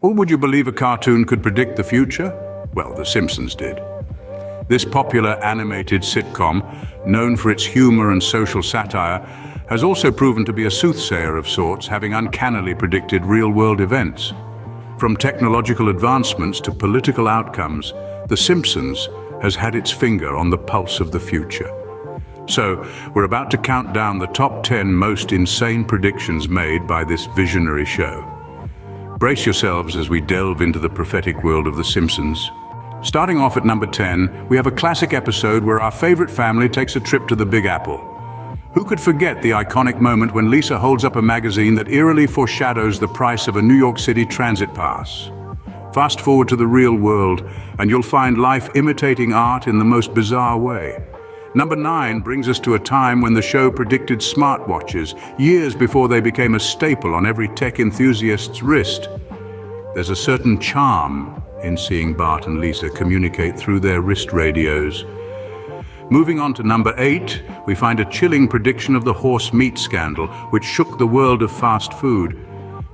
Or would you believe a cartoon could predict the future? Well, The Simpsons did. This popular animated sitcom, known for its humor and social satire, has also proven to be a soothsayer of sorts, having uncannily predicted real-world events. From technological advancements to political outcomes, The Simpsons has had its finger on the pulse of the future. So, we're about to count down the top 10 most insane predictions made by this visionary show. Brace yourselves as we delve into the prophetic world of The Simpsons. Starting off at number 10, we have a classic episode where our favorite family takes a trip to the Big Apple. Who could forget the iconic moment when Lisa holds up a magazine that eerily foreshadows the price of a New York City transit pass? Fast forward to the real world, and you'll find life imitating art in the most bizarre way. Number 9 brings us to a time when the show predicted smartwatches, years before they became a staple on every tech enthusiast's wrist. There's a certain charm in seeing Bart and Lisa communicate through their wrist radios. Moving on to number 8, we find a chilling prediction of the horse meat scandal, which shook the world of fast food.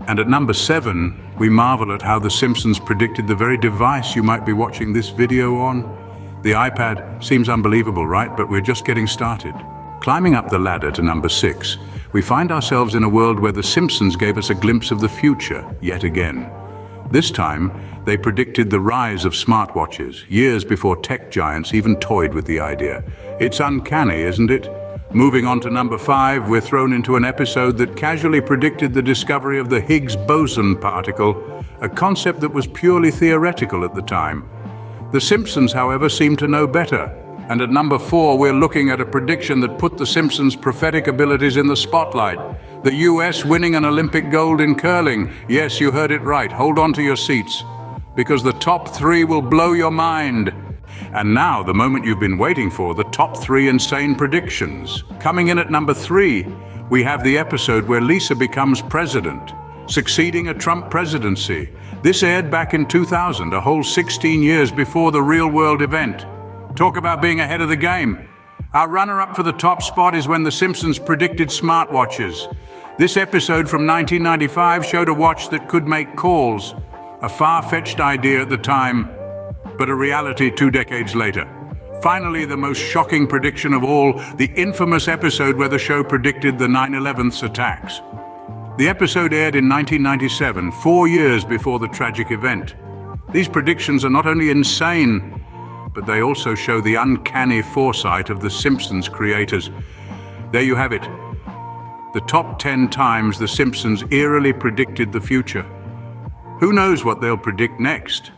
And at number 7, we marvel at how The Simpsons predicted the very device you might be watching this video on. The iPad seems unbelievable, right? But we're just getting started. Climbing up the ladder to number 6, we find ourselves in a world where The Simpsons gave us a glimpse of the future, yet again. This time, they predicted the rise of smartwatches, years before tech giants even toyed with the idea. It's uncanny, isn't it? Moving on to number 5, we're thrown into an episode that casually predicted the discovery of the Higgs boson particle, a concept that was purely theoretical at the time. The Simpsons, however, seem to know better. And at number 4, we're looking at a prediction that put The Simpsons' prophetic abilities in the spotlight. The US winning an Olympic gold in curling. Yes, you heard it right. Hold on to your seats, because the top 3 will blow your mind. And now, the moment you've been waiting for, the top 3 insane predictions. Coming in at number 3, we have the episode where Lisa becomes president, succeeding a Trump presidency. This aired back in 2000, a whole 16 years before the real-world event. Talk about being ahead of the game. Our runner-up for the top spot is when The Simpsons predicted smartwatches. This episode from 1995 showed a watch that could make calls. A far-fetched idea at the time, but a reality 2 decades later. Finally, the most shocking prediction of all, the infamous episode where the show predicted the 9/11 attacks. The episode aired in 1997, 4 years before the tragic event. These predictions are not only insane, but they also show the uncanny foresight of The Simpsons creators. There you have it. The top 10 times The Simpsons eerily predicted the future. Who knows what they'll predict next?